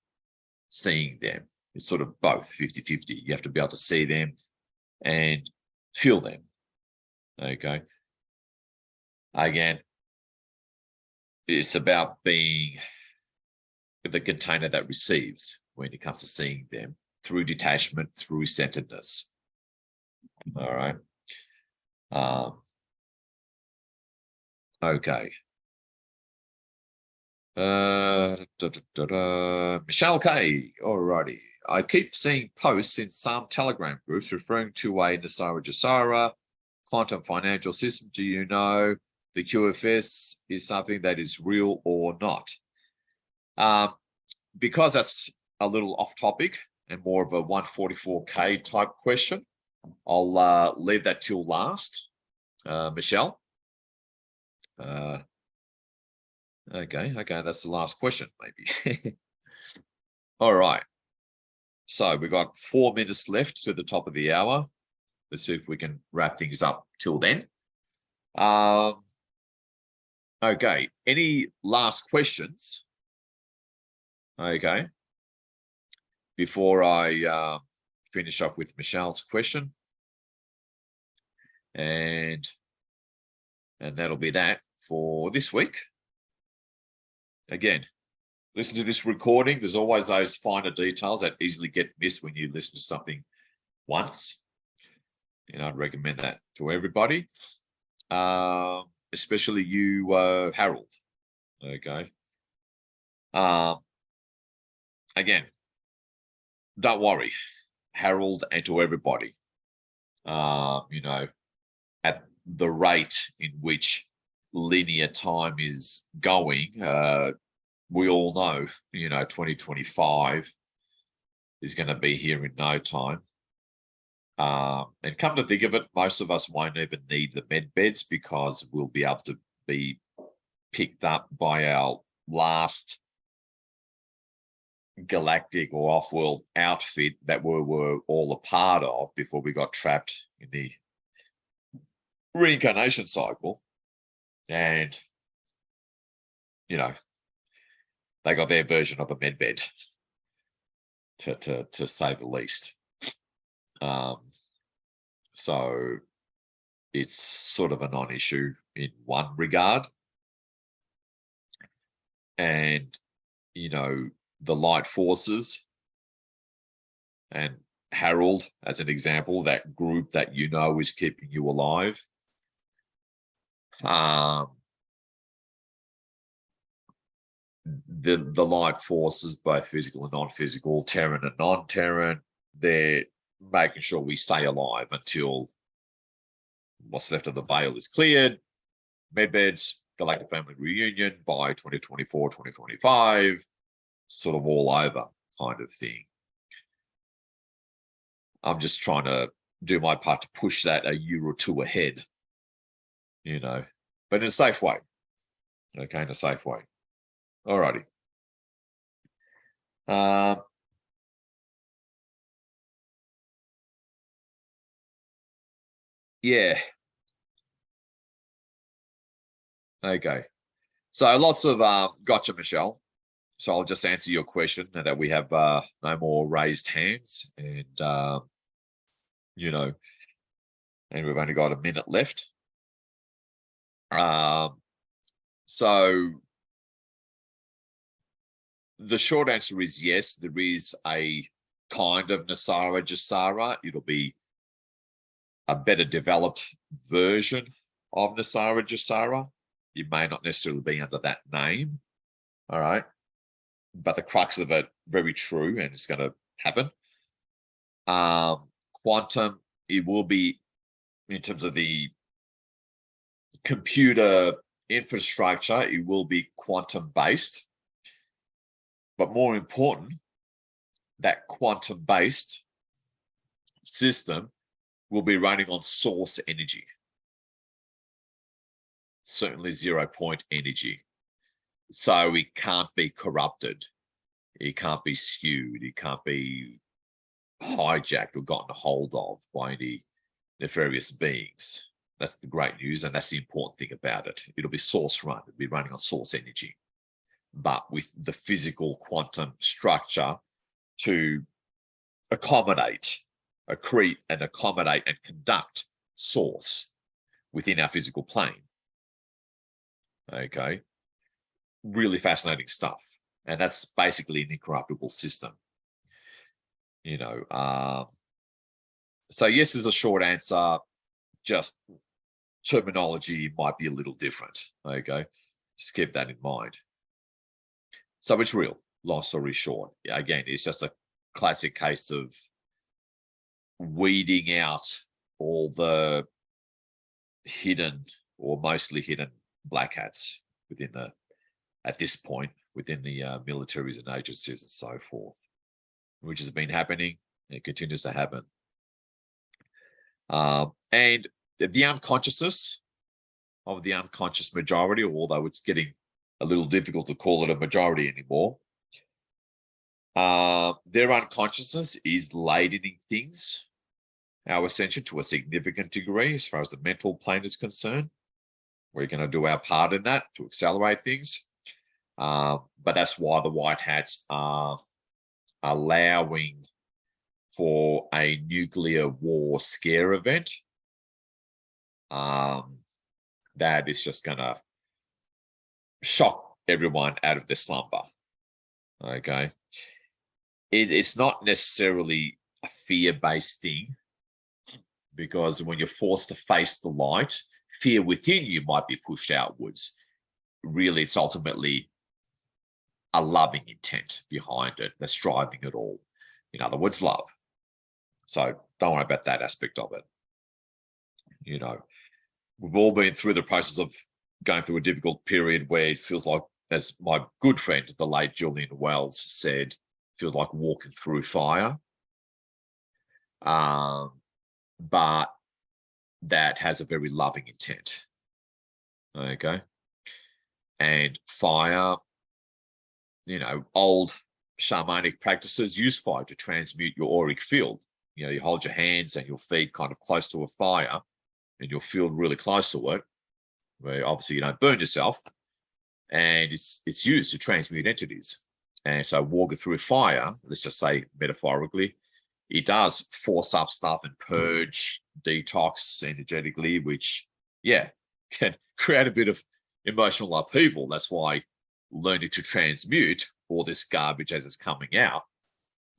seeing them. It's sort of both 50-50. You have to be able to see them and feel them. Okay. Again, it's about being the container that receives when it comes to seeing them, through detachment, through centeredness. All right. Okay. Michelle K. Alrighty. I keep seeing posts in some Telegram groups referring to a Nasara Jasara quantum financial system. Do you know the QFS is something that is real or not? Because that's a little off topic and more of a 144K type question, I'll leave that till last. Michelle. Okay, that's the last question, maybe. All right. So we've got 4 minutes left to the top of the hour. Let's see if we can wrap things up till then. Okay, any last questions? Okay. Before I finish off with Michelle's question. And that'll be that for this week. Again, listen to this recording. There's always those finer details that easily get missed when you listen to something once. And I'd recommend that to everybody, especially you, Harold. Okay. Again, don't worry, Harold, and to everybody. You know, at the rate in which linear time is going, we all know, you know, 2025 is going to be here in no time. And come to think of it, most of us won't even need the med beds because we'll be able to be picked up by our last galactic or off-world outfit that we were all a part of before we got trapped in the reincarnation cycle. And, you know, they got their version of a med bed, to say the least. So it's sort of a non-issue in one regard. And, you know, the light forces and Harold, as an example, that group that you know is keeping you alive. The light forces, both physical and non-physical, Terran and non-Terran, they're making sure we stay alive until what's left of the veil is cleared. Medbeds, Galactic Family Reunion by 2024, 2025, sort of all over kind of thing. I'm just trying to do my part to push that a year or two ahead, you know, but in a safe way. Okay, in a safe way. All righty. Yeah. Okay. So lots of gotcha, Michelle. So I'll just answer your question now that we have no more raised hands, and you know, and we've only got a minute left. So the short answer is yes, there is a kind of Nasara Jasara. It'll be a better developed version of Nasara Jasara. It may not necessarily be under that name. All right. But the crux of it, very true, and it's going to happen. Quantum, it will be, in terms of the computer infrastructure, it will be quantum based. But more important, that quantum based system will be running on source energy. Certainly 0 point energy. So it can't be corrupted. It can't be skewed. It can't be hijacked or gotten hold of by any nefarious beings. That's the great news, and that's the important thing about it. It'll be source run. It'll be running on source energy, but with the physical quantum structure to accommodate, accrete and accommodate and conduct source within our physical plane. Okay. Really fascinating stuff. And that's basically an incorruptible system. You know, so yes is a short answer, just terminology might be a little different. Okay. Just keep that in mind. So it's real, long story short. Again, it's just a classic case of weeding out all the hidden or mostly hidden black hats within the, at this point, within the militaries and agencies and so forth, which has been happening. It continues to happen. And the unconsciousness of the unconscious majority, although it's getting a little difficult to call it a majority anymore, their unconsciousness is laden in things, our ascension, to a significant degree as far as the mental plane is concerned. We're going to do our part in that to accelerate things. But that's why the white hats are allowing for a nuclear war scare event. That is just going to shock everyone out of their slumber. Okay. It's not necessarily a fear-based thing, because when you're forced to face the light, fear within you might be pushed outwards. Really, it's ultimately a loving intent behind it that's driving it all. In other words, love. So don't worry about that aspect of it. You know, we've all been through the process of going through a difficult period where it feels like, as my good friend, the late Julian Wells said, feels like walking through fire. But that has a very loving intent. Okay. And fire, you know, old shamanic practices use fire to transmute your auric field. You know, you hold your hands and your feet kind of close to a fire and your field really close to it, where obviously you don't burn yourself, and it's used to transmute entities. And so walking through fire, let's just say metaphorically, it does force up stuff and purge, detox energetically, which, yeah, can create a bit of emotional upheaval. That's why learning to transmute all this garbage as it's coming out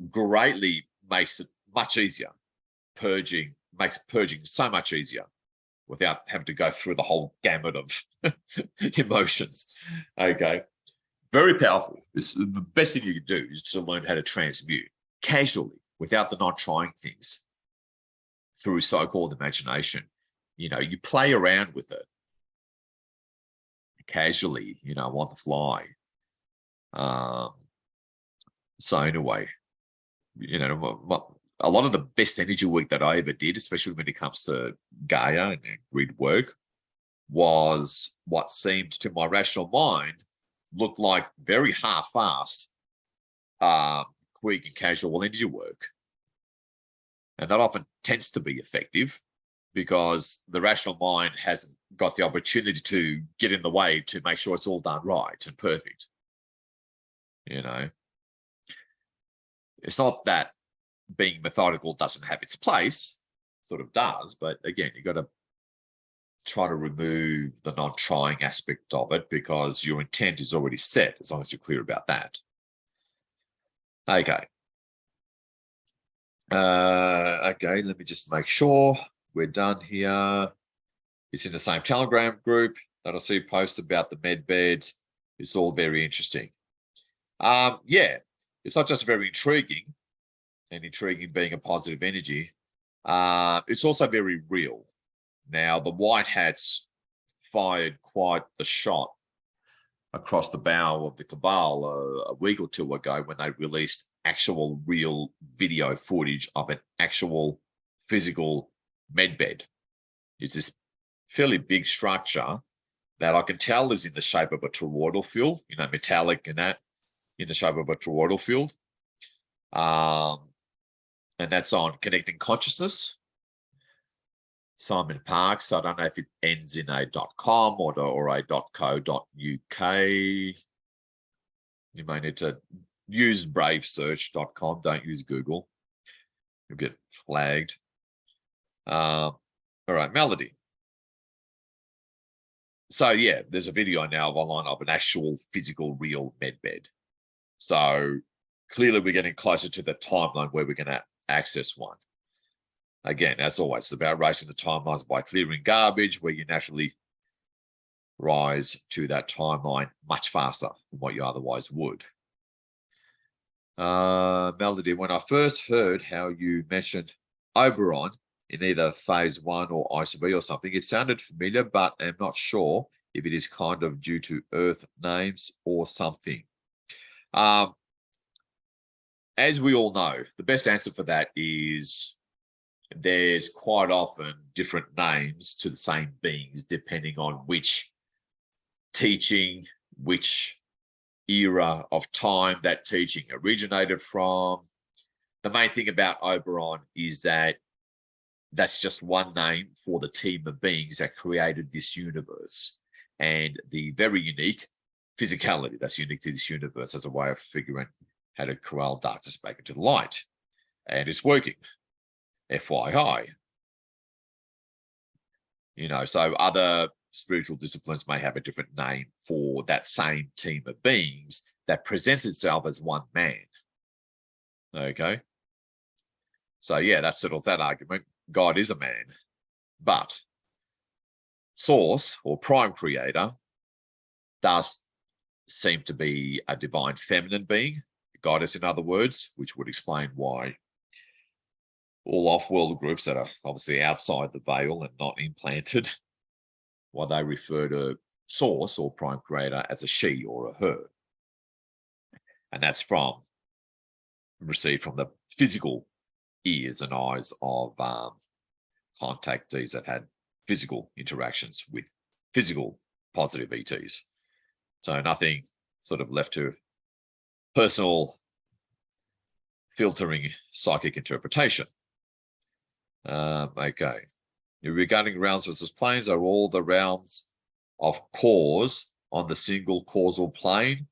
greatly makes it much easier. Purging makes purging so much easier without having to go through the whole gamut of emotions. Okay. Very powerful. The best thing you can do is to learn how to transmute casually, without the not trying things, through so-called imagination. You know, you play around with it casually, you know, on the fly. So anyway, you know, a lot of the best energy work that I ever did, especially when it comes to Gaia and grid work, was what seemed to my rational mind looked like very half-assed, quick and casual energy work. And that often tends to be effective because the rational mind hasn't got the opportunity to get in the way to make sure it's all done right and perfect. You know, it's not that being methodical doesn't have its place, sort of does, but again, you got to try to remove the non-trying aspect of it, because your intent is already set, as long as you're clear about that. Okay. Okay, let me just make sure we're done here. It's in the same Telegram group that I see post about the med bed. It's all very interesting. Yeah, it's not just very intriguing, and intriguing being a positive energy. It's also very real. Now, the white hats fired quite the shot across the bow of the cabal a week or two ago when they released actual real video footage of an actual physical med bed. It's this fairly big structure that I can tell is in the shape of a toroidal field, you know, metallic and that, in the shape of a toroidal field. And that's on Connecting Consciousness, Simon Parks. I don't know if it ends in a .com or a .co.uk. You may need to use bravesearch.com. Don't use Google. You'll get flagged. All right, Melody. So yeah, there's a video now online of an actual physical real med bed. So clearly we're getting closer to the timeline where we're going to access one. Again, as always, it's about racing the timelines by clearing garbage, where you naturally rise to that timeline much faster than what you otherwise would. Melody, when I first heard how you mentioned Oberon in either phase 1 or ICB or something, it sounded familiar, but I'm not sure if it is kind of due to Earth names or something. As we all know, the best answer for that is there's quite often different names to the same beings depending on which teaching, which era of time that teaching originated from. The main thing about Oberon is that that's just one name for the team of beings that created this universe and the very unique physicality that's unique to this universe as a way of figuring how to corral darkness back into the light. And it's working. FYI. You know, so other spiritual disciplines may have a different name for that same team of beings that presents itself as one man. Okay. So yeah, that settles that argument. God is a man, but source or prime creator does seem to be a divine feminine being, a goddess in other words, which would explain why all off-world groups that are obviously outside the veil and not implanted, why they refer to source or prime creator as a she or a her. And that's received from the physical ears and eyes of contactees that had physical interactions with physical positive ETs. So nothing sort of left to personal filtering psychic interpretation. Okay. Regarding realms versus planes, are all the realms of cause on the single causal plane?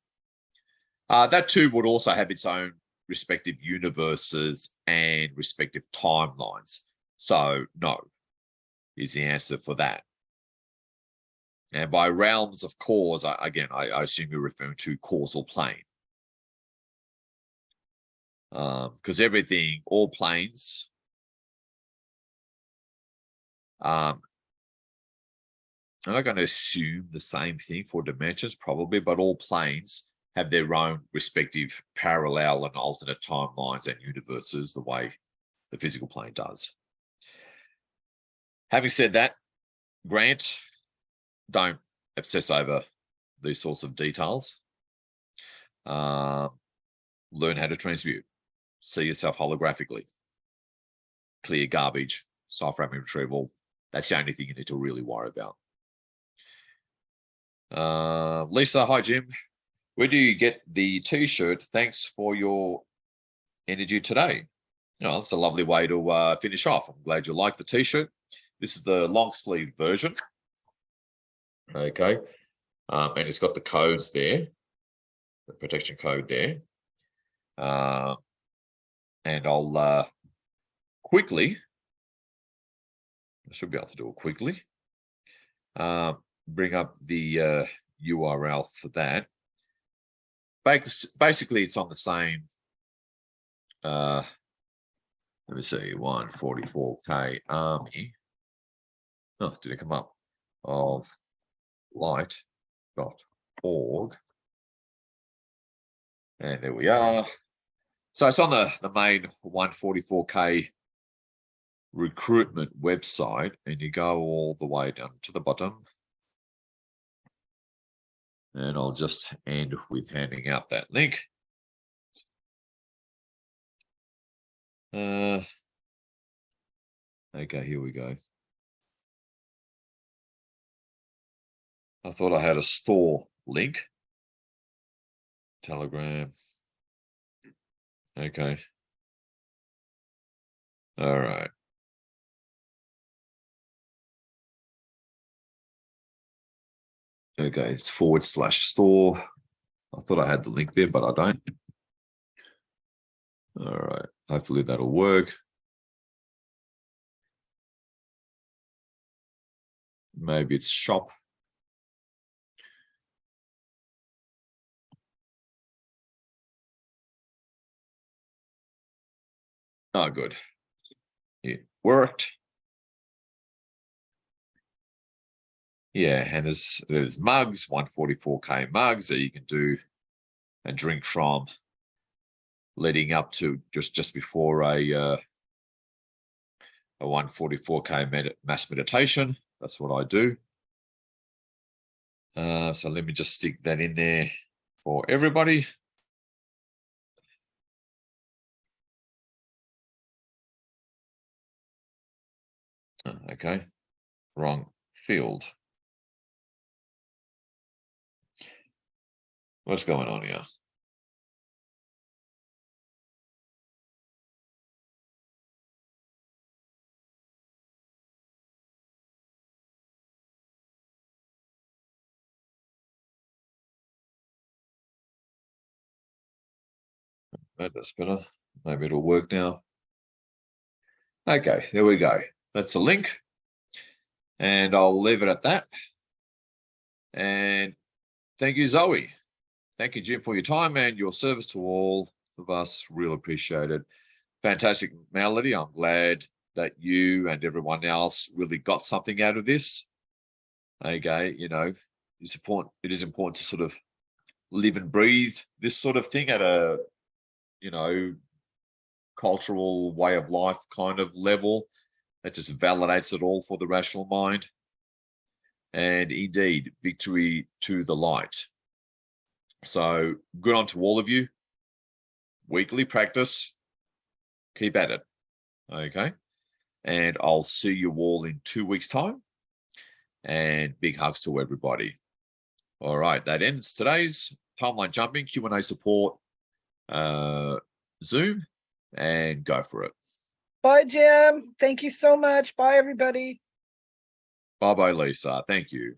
That too would also have its own respective universes and respective timelines. So no, is the answer for that. And by realms of cause, I assume you're referring to causal plane. Because everything, all planes, I'm not going to assume the same thing for dimensions, probably, but all planes have their own respective parallel and alternate timelines and universes the way the physical plane does. Having said that, Grant, don't obsess over these sorts of details. Learn how to transmute. See yourself holographically. Clear garbage, soft ramming retrieval. That's the only thing you need to really worry about. Lisa, hi Jim. Where do you get the t-shirt? Thanks for your energy today. Oh, that's a lovely way to finish off. I'm glad you like the t-shirt. This is the long sleeve version. Okay. And it's got the codes there, the protection code there. And I'll quickly, I should be able to do it quickly, bring up the URL for that. Basically, it's on the same, let me see, 144K Army. Oh, did it come up? Of light.org. And there we are. So it's on the main 144K recruitment website, and you go all the way down to the bottom. And I'll just end with handing out that link. Okay, here we go. I thought I had a store link. Telegram. Okay. All right. Okay, it's /store. I thought I had the link there, but I don't. All right, hopefully that'll work. Maybe it's shop. Oh, good. It worked. Yeah, and there's mugs, 144K mugs that you can do and drink from leading up to just before a 144K mass meditation. That's what I do. So let me just stick that in there for everybody. Okay, wrong field. What's going on here? That's better. Maybe it'll work now. Okay, there we go. That's the link. And I'll leave it at that. And thank you, Zoe. Thank you, Jim, for your time and your service to all of us. Real appreciate it. Fantastic Melody. I'm glad that you and everyone else really got something out of this. Okay, you know, it is important to sort of live and breathe this sort of thing at a, you know, cultural way of life kind of level. That just validates it all for the rational mind. And indeed, victory to the light. So good on to all of you. Weekly practice. Keep at it. Okay. And I'll see you all in 2 weeks' time. And big hugs to everybody. All right. That ends today's timeline jumping Q&A support Zoom, and go for it. Bye, Jim. Thank you so much. Bye, everybody. Bye-bye, Lisa. Thank you.